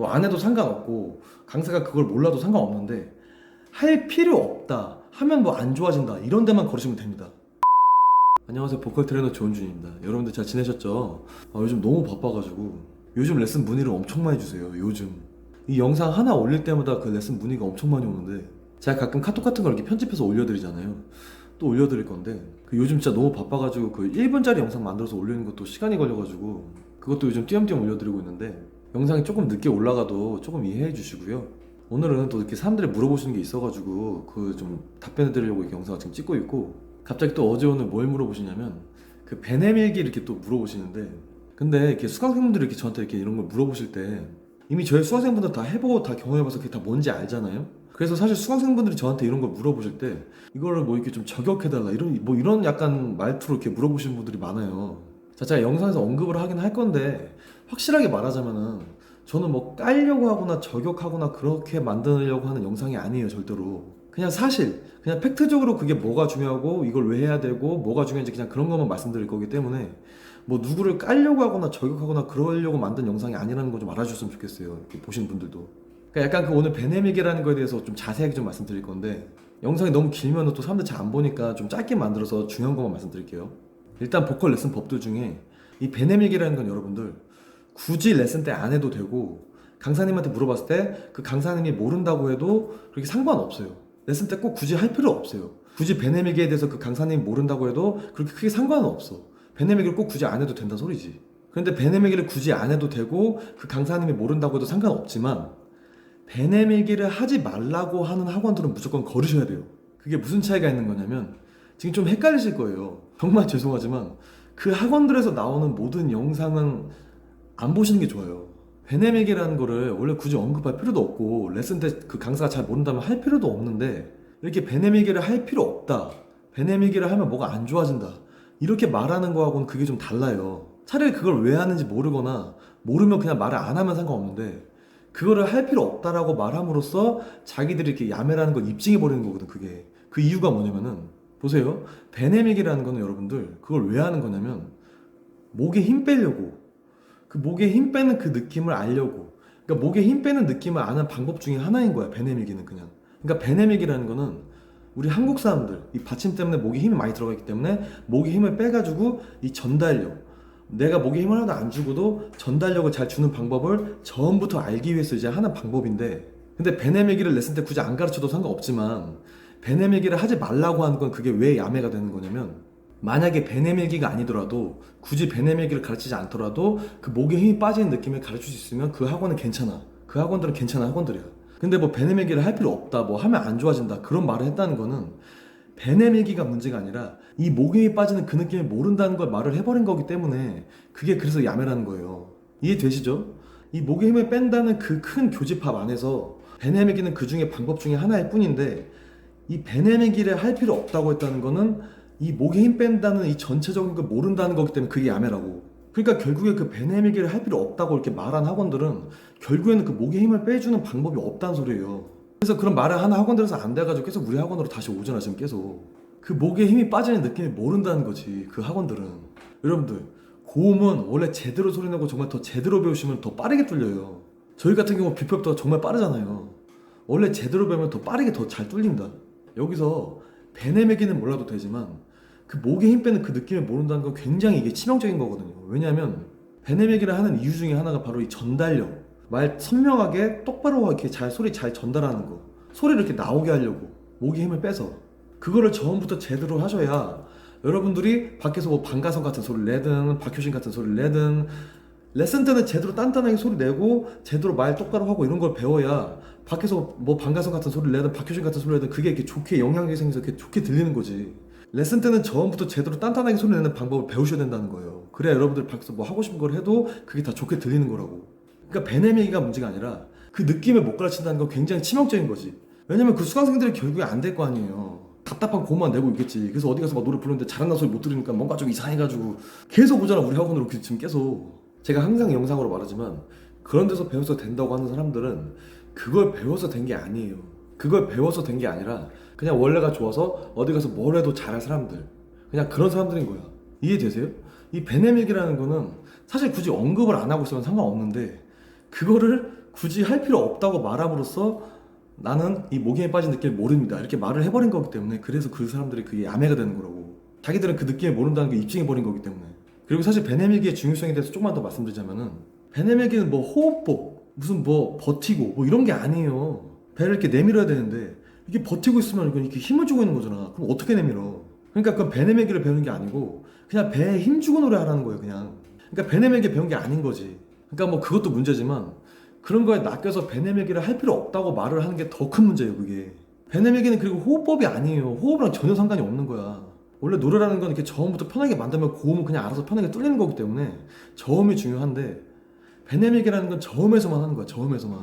뭐 안 해도 상관없고 강사가 그걸 몰라도 상관없는데 할 필요 없다 하면 뭐 안 좋아진다 이런 데만 걸으시면 됩니다. 안녕하세요, 보컬 트레이너 조은준입니다. 여러분들 잘 지내셨죠? 요즘 너무 바빠가지고 요즘 레슨 문의를 엄청 많이 주세요. 요즘 이 영상 하나 올릴 때마다 그 레슨 문의가 엄청 많이 오는데 제가 가끔 카톡 같은 걸 이렇게 편집해서 올려드리잖아요. 또 올려드릴 건데 요즘 진짜 너무 바빠가지고 그 1분짜리 영상 만들어서 올리는 것도 시간이 걸려가지고 그것도 요즘 띄엄띄엄 올려드리고 있는데 영상이 조금 늦게 올라가도 조금 이해해 주시고요. 오늘은 또 이렇게 사람들이 물어보시는 게 있어가지고 그 좀 답변해 드리려고 이렇게 영상을 지금 찍고 있고, 갑자기 또 어제 오늘 뭘 물어보시냐면 그 베네밀기 이렇게 또 물어보시는데, 근데 이렇게 수강생분들이 이렇게 저한테 이렇게 이런 걸 물어보실 때 이미 저희 수강생분들 다 해보고 다 경험해봐서 그게 다 뭔지 알잖아요. 그래서 사실 수강생분들이 저한테 이런 걸 물어보실 때 이거를 뭐 이렇게 좀 저격해달라 이런 약간 말투로 이렇게 물어보시는 분들이 많아요. 자, 제가 영상에서 언급을 하긴 할 건데 확실하게 말하자면은 저는 뭐 깔려고 하거나 저격하거나 그렇게 만들려고 하는 영상이 아니에요, 절대로. 그냥 사실, 그냥 팩트적으로 그게 뭐가 중요하고 이걸 왜 해야 되고 뭐가 중요한지 그냥 그런 것만 말씀드릴 거기 때문에 뭐 누구를 깔려고 하거나 저격하거나 그러려고 만든 영상이 아니라는 거 좀 알아주셨으면 좋겠어요, 이렇게 보시는 분들도. 그러니까 약간 그 오늘 베네믹이라는 거에 대해서 좀 자세하게 좀 말씀드릴 건데, 영상이 너무 길면 또 사람들 잘 안 보니까 좀 짧게 만들어서 중요한 것만 말씀드릴게요. 일단 보컬 레슨 법들 중에 이 베네믹이라는 건 여러분들 굳이 레슨 때 안 해도 되고, 강사님한테 물어봤을 때 그 강사님이 모른다고 해도 그렇게 상관없어요. 레슨 때 꼭 굳이 할 필요 없어요. 굳이 베네믹에 대해서 그 강사님이 모른다고 해도 그렇게 크게 상관은 없어. 베네믹을 꼭 굳이 안 해도 된다 소리지. 그런데 베네믹을 굳이 안 해도 되고 그 강사님이 모른다고 해도 상관없지만 베네밀기를 하지 말라고 하는 학원들은 무조건 걸으셔야 돼요. 그게 무슨 차이가 있는 거냐면, 지금 좀 헷갈리실 거예요. 정말 죄송하지만 그 학원들에서 나오는 모든 영상은 안 보시는 게 좋아요. 베네밀기라는 거를 원래 굳이 언급할 필요도 없고 레슨 때 그 강사가 잘 모른다면 할 필요도 없는데, 이렇게 베네밀기를 할 필요 없다, 베네밀기를 하면 뭐가 안 좋아진다, 이렇게 말하는 거하고는 그게 좀 달라요. 차라리 그걸 왜 하는지 모르거나 모르면 그냥 말을 안 하면 상관없는데, 그거를 할 필요 없다라고 말함으로써 자기들이 이렇게 야매라는 걸 입증해 버리는 거거든. 그게 그 이유가 뭐냐면은, 보세요, 베네믹이라는 거는 여러분들 그걸 왜 하는 거냐면 목에 힘 빼려고, 그 목에 힘 빼는 그 느낌을 알려고. 그러니까 목에 힘 빼는 느낌을 아는 방법 중에 하나인 거야, 베네믹이는. 그냥 그러니까 베네믹이라는 거는 우리 한국 사람들 이 받침 때문에 목에 힘이 많이 들어가 있기 때문에 목에 힘을 빼가지고 이 전달력, 내가 목에 힘을 하나도 안 주고도 전달력을 잘 주는 방법을 처음부터 알기 위해서 이제 하는 방법인데, 근데 베네밀기를 레슨 때 굳이 안 가르쳐도 상관없지만 베네밀기를 하지 말라고 하는 건 그게 왜 야매가 되는 거냐면, 만약에 베네밀기가 아니더라도 굳이 베네밀기를 가르치지 않더라도 그 목에 힘이 빠지는 느낌을 가르칠 수 있으면 그 학원은 괜찮아. 그 학원들은 괜찮은 학원들이야. 근데 뭐 베네밀기를 할 필요 없다, 뭐 하면 안 좋아진다, 그런 말을 했다는 거는 베네밀기가 문제가 아니라 이 목에 힘이 빠지는 그 느낌을 모른다는 걸 말을 해버린 거기 때문에 그게 그래서 야매라는 거예요. 이해되시죠? 이 목에 힘을 뺀다는 그 큰 교집합 안에서 베네밀기는 그 중에 방법 중에 하나일 뿐인데, 이 베네밀기를 할 필요 없다고 했다는 거는 이 목에 힘 뺀다는 이 전체적인 걸 모른다는 거기 때문에 그게 야매라고. 그러니까 결국에 그 베네밀기를 할 필요 없다고 이렇게 말한 학원들은 결국에는 그 목에 힘을 빼주는 방법이 없다는 소리예요. 그래서 그런 말을 하는 학원들에서 안 돼가지고 계속 우리 학원으로 다시 오잖아, 지금 계속. 그 목에 힘이 빠지는 느낌이 모른다는 거지, 그 학원들은. 여러분들, 고음은 원래 제대로 소리내고 정말 더 제대로 배우시면 더 빠르게 뚫려요. 저희 같은 경우 비법도 정말 빠르잖아요. 원래 제대로 배우면 더 빠르게 더 잘 뚫린다. 여기서 베네밀기는 몰라도 되지만 그 목에 힘 빼는 그 느낌을 모른다는 건 굉장히 이게 치명적인 거거든요. 왜냐하면 베네밀기를 하는 이유 중에 하나가 바로 이 전달력, 말 선명하게 똑바로 이렇게 잘 소리 잘 전달하는 거, 소리를 이렇게 나오게 하려고 목에 힘을 빼서 그거를 처음부터 제대로 하셔야 여러분들이 밖에서 뭐 방가성 같은 소리를 내든 박효신 같은 소리를 내든 레슨 때는 제대로 단단하게 소리 내고 제대로 말 똑바로 하고 이런 걸 배워야 밖에서 뭐 방가성 같은 소리를 내든 박효신 같은 소리를 내든 그게 이렇게 좋게 영향력이 생겨서 이렇게 좋게 들리는 거지. 레슨 때는 처음부터 제대로 단단하게 소리 내는 방법을 배우셔야 된다는 거예요. 그래야 여러분들 밖에서 뭐 하고 싶은 걸 해도 그게 다 좋게 들리는 거라고. 그러니까 베네밀기가 문제가 아니라 그 느낌을 못 가르친다는 건 굉장히 치명적인 거지. 왜냐면 그 수강생들이 결국에 안 될 거 아니에요. 답답한 고만 내고 있겠지. 그래서 어디 가서 막 노래 부르는데 잘한다는 소리 못 들으니까 뭔가 좀 이상해가지고 계속 오잖아, 우리 학원으로. 지금 계속. 제가 항상 영상으로 말하지만 그런 데서 배워서 된다고 하는 사람들은 그걸 배워서 된 게 아니에요. 그걸 배워서 된 게 아니라 그냥 원래가 좋아서 어디 가서 뭘 해도 잘할 사람들, 그냥 그런 사람들인 거야. 이해되세요? 이 베네밀기라는 거는 사실 굳이 언급을 안 하고 있으면 상관없는데 그거를 굳이 할 필요 없다고 말함으로써 나는 이 모기에 빠진 느낌을 모릅니다 이렇게 말을 해버린 거기 때문에, 그래서 그 사람들이 그게 야매가 되는 거라고. 자기들은 그 느낌을 모른다는 게 입증해버린 거기 때문에. 그리고 사실 배내밀기의 중요성에 대해서 조금만 더 말씀드리자면은, 배내밀기는 뭐 호흡법, 무슨 뭐 버티고 뭐 이런 게 아니에요. 배를 이렇게 내밀어야 되는데 이게 버티고 있으면 이건 이렇게 힘을 주고 있는 거잖아. 그럼 어떻게 내밀어? 그러니까 그건 배내밀기를 배우는 게 아니고 그냥 배에 힘 주고 노래하라는 거예요 그냥. 그러니까 배내밀기 배운 게 아닌 거지. 그러니까 뭐 그것도 문제지만 그런 거에 낚여서 배내밀기를 할 필요 없다고 말을 하는 게 더 큰 문제예요 그게. 배내밀기는 그리고 호흡법이 아니에요. 호흡이랑 전혀 상관이 없는 거야. 원래 노래라는 건 이렇게 저음부터 편하게 만들면 고음은 그냥 알아서 편하게 뚫리는 거기 때문에 저음이 중요한데, 배내밀기라는 건 저음에서만 하는 거야. 저음에서만.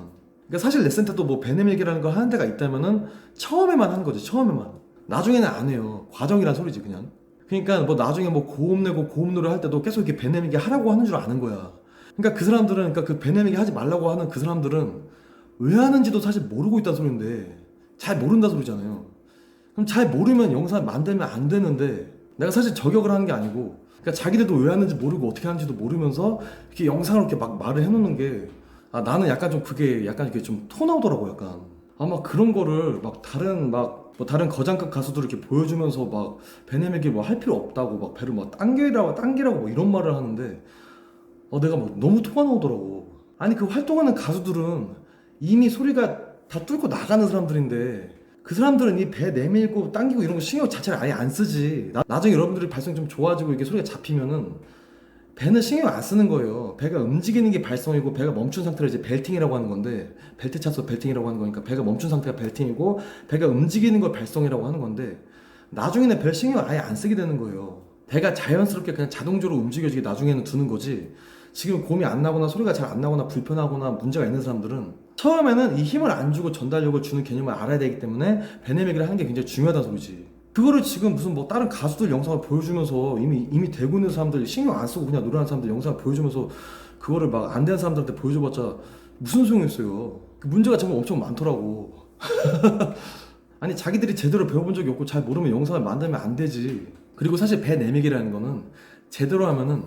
그러니까 사실 레슨 때도 뭐 배내밀기라는 거 하는 데가 있다면은 처음에만 하는 거지. 처음에만. 나중에는 안 해요. 과정이란 소리지 그냥. 그러니까 뭐 나중에 뭐 고음 내고 고음 노래 할 때도 계속 이렇게 배내밀기 하라고 하는 줄 아는 거야. 그러니까 그 사람들은, 그러니까 그 배내밀기 하지 말라고 하는 그 사람들은 왜 하는지도 사실 모르고 있다는 소리인데, 잘 모른다 소리잖아요. 그럼 잘 모르면 영상 만들면 안 되는데, 내가 사실 저격을 하는 게 아니고, 그러니까 자기들도 왜 하는지 모르고 어떻게 하는지도 모르면서 이렇게 영상으로 이렇게 막 말을 해놓는 게, 아 나는 약간 좀 그게 약간 이렇게 좀 토 나오더라고 약간. 아마 그런 거를 막 다른 막 뭐 다른 거장급 가수들 이렇게 보여주면서 막 배내밀기 뭐 할 필요 없다고 막 배를 막 당기라고 뭐 이런 말을 하는데, 내가 뭐 너무 토가 나오더라고. 아니 그 활동하는 가수들은 이미 소리가 다 뚫고 나가는 사람들인데, 그 사람들은 이 배 내밀고 당기고 이런 거 신경 자체를 아예 안 쓰지. 나중에 여러분들이 발성이 좀 좋아지고 이게 소리가 잡히면은 배는 신경 안 쓰는 거예요. 배가 움직이는 게 발성이고 배가 멈춘 상태를 이제 벨팅이라고 하는 건데, 벨트 차서 벨팅이라고 하는 거니까 배가 멈춘 상태가 벨팅이고 배가 움직이는 걸 발성이라고 하는 건데, 나중에는 별 신경 아예 안 쓰게 되는 거예요. 배가 자연스럽게 그냥 자동적으로 움직여지게 나중에는 두는 거지. 지금 고음이 안 나거나 소리가 잘 안 나거나 불편하거나 문제가 있는 사람들은 처음에는 이 힘을 안 주고 전달력을 주는 개념을 알아야 되기 때문에 배내밀기를 하는 게 굉장히 중요하다는 소리지. 그거를 지금 무슨 뭐 다른 가수들 영상을 보여주면서 이미 되고 있는 사람들 신경 안 쓰고 그냥 노래하는 사람들 영상을 보여주면서 그거를 막 안 되는 사람들한테 보여줘봤자 무슨 소용이 있어요. 그 문제가 정말 엄청 많더라고. 아니 자기들이 제대로 배워본 적이 없고 잘 모르면 영상을 만들면 안 되지. 그리고 사실 배 내밀기라는 거는 제대로 하면은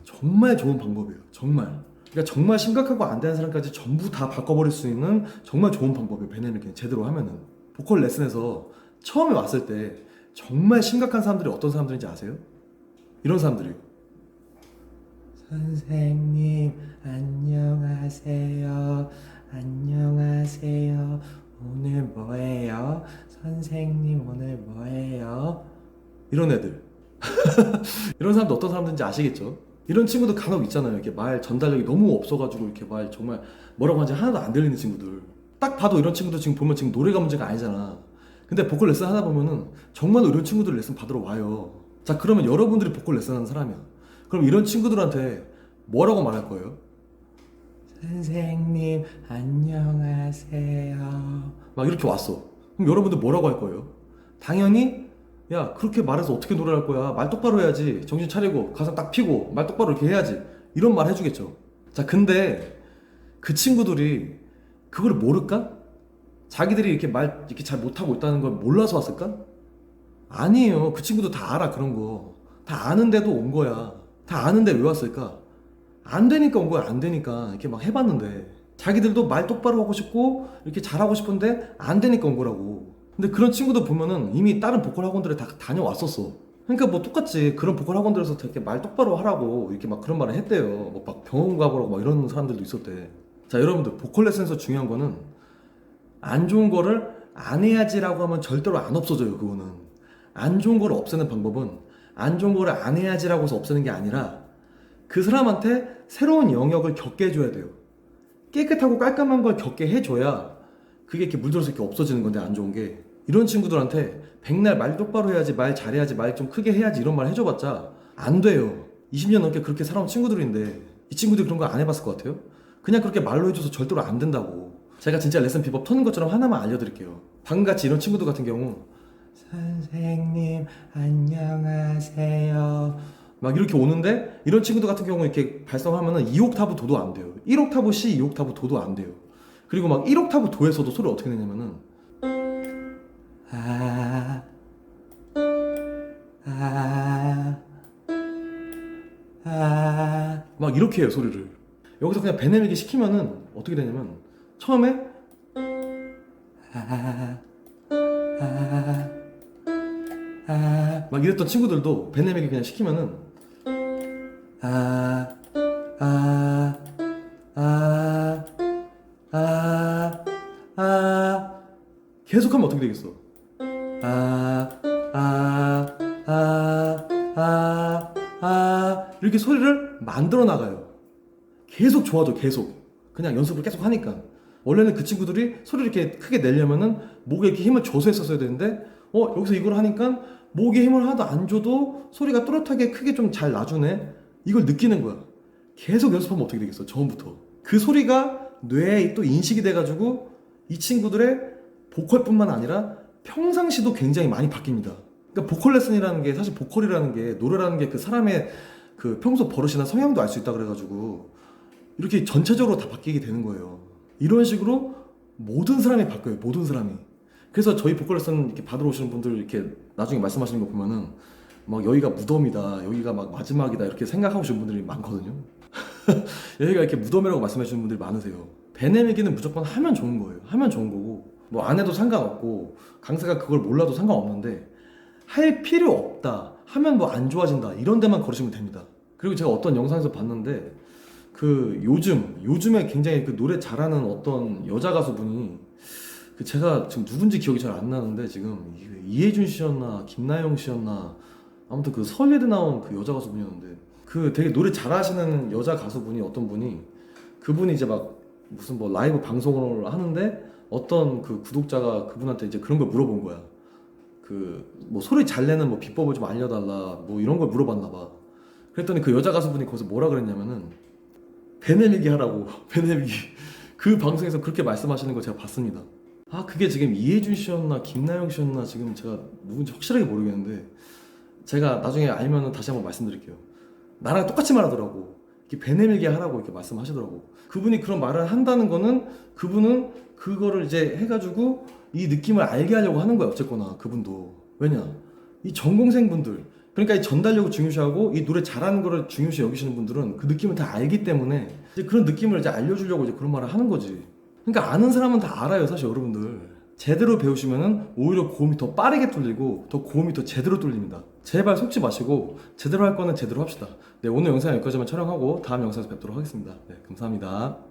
정말 좋은 방법이에요. 정말. 그러니까 정말 심각하고 안 되는 사람까지 전부 다 바꿔버릴 수 있는 정말 좋은 방법이에요. 배 내밀기는 제대로 하면은. 보컬 레슨에서 처음에 왔을 때 정말 심각한 사람들이 어떤 사람들인지 아세요? 이런 사람들이에요. 선생님 안녕하세요. 안녕하세요. 오늘 뭐예요? 선생님 오늘 뭐예요? 이런 애들. 이런 사람도 어떤 사람들인지 아시겠죠? 이런 친구들 간혹 있잖아요. 이렇게 말 전달력이 너무 없어가지고 이렇게 말 정말 뭐라고 하는지 하나도 안 들리는 친구들. 딱 봐도 이런 친구들 지금 보면 지금 노래가 문제가 아니잖아. 근데 보컬 레슨 하다 보면은 정말로 이런 친구들 레슨 받으러 와요. 자 그러면 여러분들이 보컬 레슨 하는 사람이야. 그럼 이런 친구들한테 뭐라고 말할 거예요? 선생님 안녕하세요. 막 이렇게 왔어. 그럼 여러분들 뭐라고 할 거예요? 당연히 야 그렇게 말해서 어떻게 노래할 거야. 말 똑바로 해야지. 정신 차리고 가슴 딱 펴고 말 똑바로 이렇게 해야지. 이런 말 해주겠죠. 자 근데 그 친구들이 그걸 모를까? 자기들이 이렇게 말 이렇게 잘 못하고 있다는 걸 몰라서 왔을까? 아니에요. 그 친구도 다 알아 그런 거. 다 아는데도 온 거야. 다 아는데 왜 왔을까? 안 되니까 온 거야. 안 되니까 이렇게 막 해봤는데, 자기들도 말 똑바로 하고 싶고 이렇게 잘하고 싶은데 안 되니까 온 거라고. 근데 그런 친구들 보면은 이미 다른 보컬 학원들에 다 다녀왔었어. 그러니까 뭐 똑같지. 그런 보컬 학원들에서 이렇게 말 똑바로 하라고 이렇게 막 그런 말을 했대요. 뭐 막 병원 가보라고 막 이런 사람들도 있었대. 자 여러분들 보컬 레슨에서 중요한 거는 안 좋은 거를 안 해야지라고 하면 절대로 안 없어져요. 그거는 안 좋은 거를 없애는 방법은 안 좋은 거를 안 해야지라고 해서 없애는 게 아니라 그 사람한테 새로운 영역을 겪게 해줘야 돼요. 깨끗하고 깔끔한 걸 겪게 해줘야 그게 이렇게 물들어서 이렇게 없어지는 건데, 안 좋은 게. 이런 친구들한테 백날 말 똑바로 해야지, 말 잘해야지, 말 좀 크게 해야지 이런 말 해줘봤자 안 돼요. 20년 넘게 그렇게 살아온 친구들인데 이 친구들이 그런 걸 안 해봤을 것 같아요? 그냥 그렇게 말로 해줘서 절대로 안 된다고. 제가 진짜 레슨 비법 터는 것처럼 하나만 알려드릴게요. 방금같이 이런 친구들 같은 경우 선생님 안녕하세요 막 이렇게 오는데, 이런 친구들 같은 경우 이렇게 발성하면은 2옥타브 도도 안 돼요. 1옥타브 C, 2옥타브 도도 안 돼요. 그리고 막 1옥타브 도에서도 소리를 어떻게 내냐면은 막 이렇게 해요 소리를. 여기서 그냥 배 내밀기 시키면은 어떻게 되냐면 처음에 막 이랬던 친구들도 베네믹이 그냥 시키면은 계속하면 어떻게 되겠어? 이렇게 소리를 만들어 나가요. 계속 좋아져, 계속. 그냥 연습을 계속 하니까. 원래는 그 친구들이 소리를 이렇게 크게 내려면은 목에 이렇게 힘을 줘서 했었어야 되는데, 여기서 이걸 하니까 목에 힘을 하나도 안 줘도 소리가 또렷하게 크게 좀 잘 나주네. 이걸 느끼는 거야. 계속 연습하면 어떻게 되겠어, 처음부터. 그 소리가 뇌에 또 인식이 돼가지고 이 친구들의 보컬뿐만 아니라 평상시도 굉장히 많이 바뀝니다. 그러니까 보컬 레슨이라는 게, 사실 보컬이라는 게, 노래라는 게 그 사람의 그 평소 버릇이나 성향도 알 수 있다 그래가지고 이렇게 전체적으로 다 바뀌게 되는 거예요. 이런 식으로 모든 사람이 바뀌어요. 모든 사람이. 그래서 저희 보컬 레슨 이렇게 받으러 오시는 분들 이렇게 나중에 말씀하시는 거 보면은 막 여기가 무덤이다, 여기가 막 마지막이다 이렇게 생각하고 오시는 분들이 많거든요. 여기가 이렇게 무덤이라고 말씀해 주시는 분들이 많으세요. 베네믹이는 무조건 하면 좋은 거예요. 하면 좋은 거고, 뭐 안 해도 상관없고 강사가 그걸 몰라도 상관없는데, 할 필요 없다 하면 뭐 안 좋아진다 이런 데만 걸으시면 됩니다. 그리고 제가 어떤 영상에서 봤는데, 그 요즘에 굉장히 그 노래 잘하는 어떤 여자 가수분이, 그 제가 지금 누군지 기억이 잘 안 나는데, 지금 이혜준 씨였나 김나영 씨였나, 아무튼 그 설예대 나온 그 여자 가수분이었는데, 그 되게 노래 잘하시는 여자 가수분이, 어떤 분이, 그분이 이제 막 무슨 뭐 라이브 방송을 하는데 어떤 그 구독자가 그분한테 이제 그런 걸 물어본 거야. 그 뭐 소리 잘 내는 뭐 비법을 좀 알려달라 뭐 이런 걸 물어봤나 봐. 그랬더니 그 여자 가수분이 거기서 뭐라 그랬냐면은, 베네믹이 하라고. 베네믹이. 그 방송에서 그렇게 말씀하시는 거 제가 봤습니다. 그게 지금 이혜준 씨였나 김나영 씨였나, 지금 제가 누군지 확실하게 모르겠는데, 제가 나중에 알면은 다시 한번 말씀드릴게요. 나랑 똑같이 말하더라고. 이렇게 베네밀게 하라고 이렇게 말씀하시더라고. 그분이 그런 말을 한다는 거는, 그분은 그거를 이제 해가지고 이 느낌을 알게 하려고 하는 거야. 어쨌거나 그분도. 왜냐, 이 전공생분들, 그러니까 이 전달력을 중요시하고 이 노래 잘하는 거를 중요시 여기시는 분들은 그 느낌을 다 알기 때문에 이제 그런 느낌을 이제 알려주려고 이제 그런 말을 하는 거지. 그러니까 아는 사람은 다 알아요, 사실 여러분들. 제대로 배우시면은 오히려 고음이 더 빠르게 뚫리고 더 고음이 더 제대로 뚫립니다. 제발 속지 마시고 제대로 할 거는 제대로 합시다. 네, 오늘 영상 여기까지만 촬영하고 다음 영상에서 뵙도록 하겠습니다. 네, 감사합니다.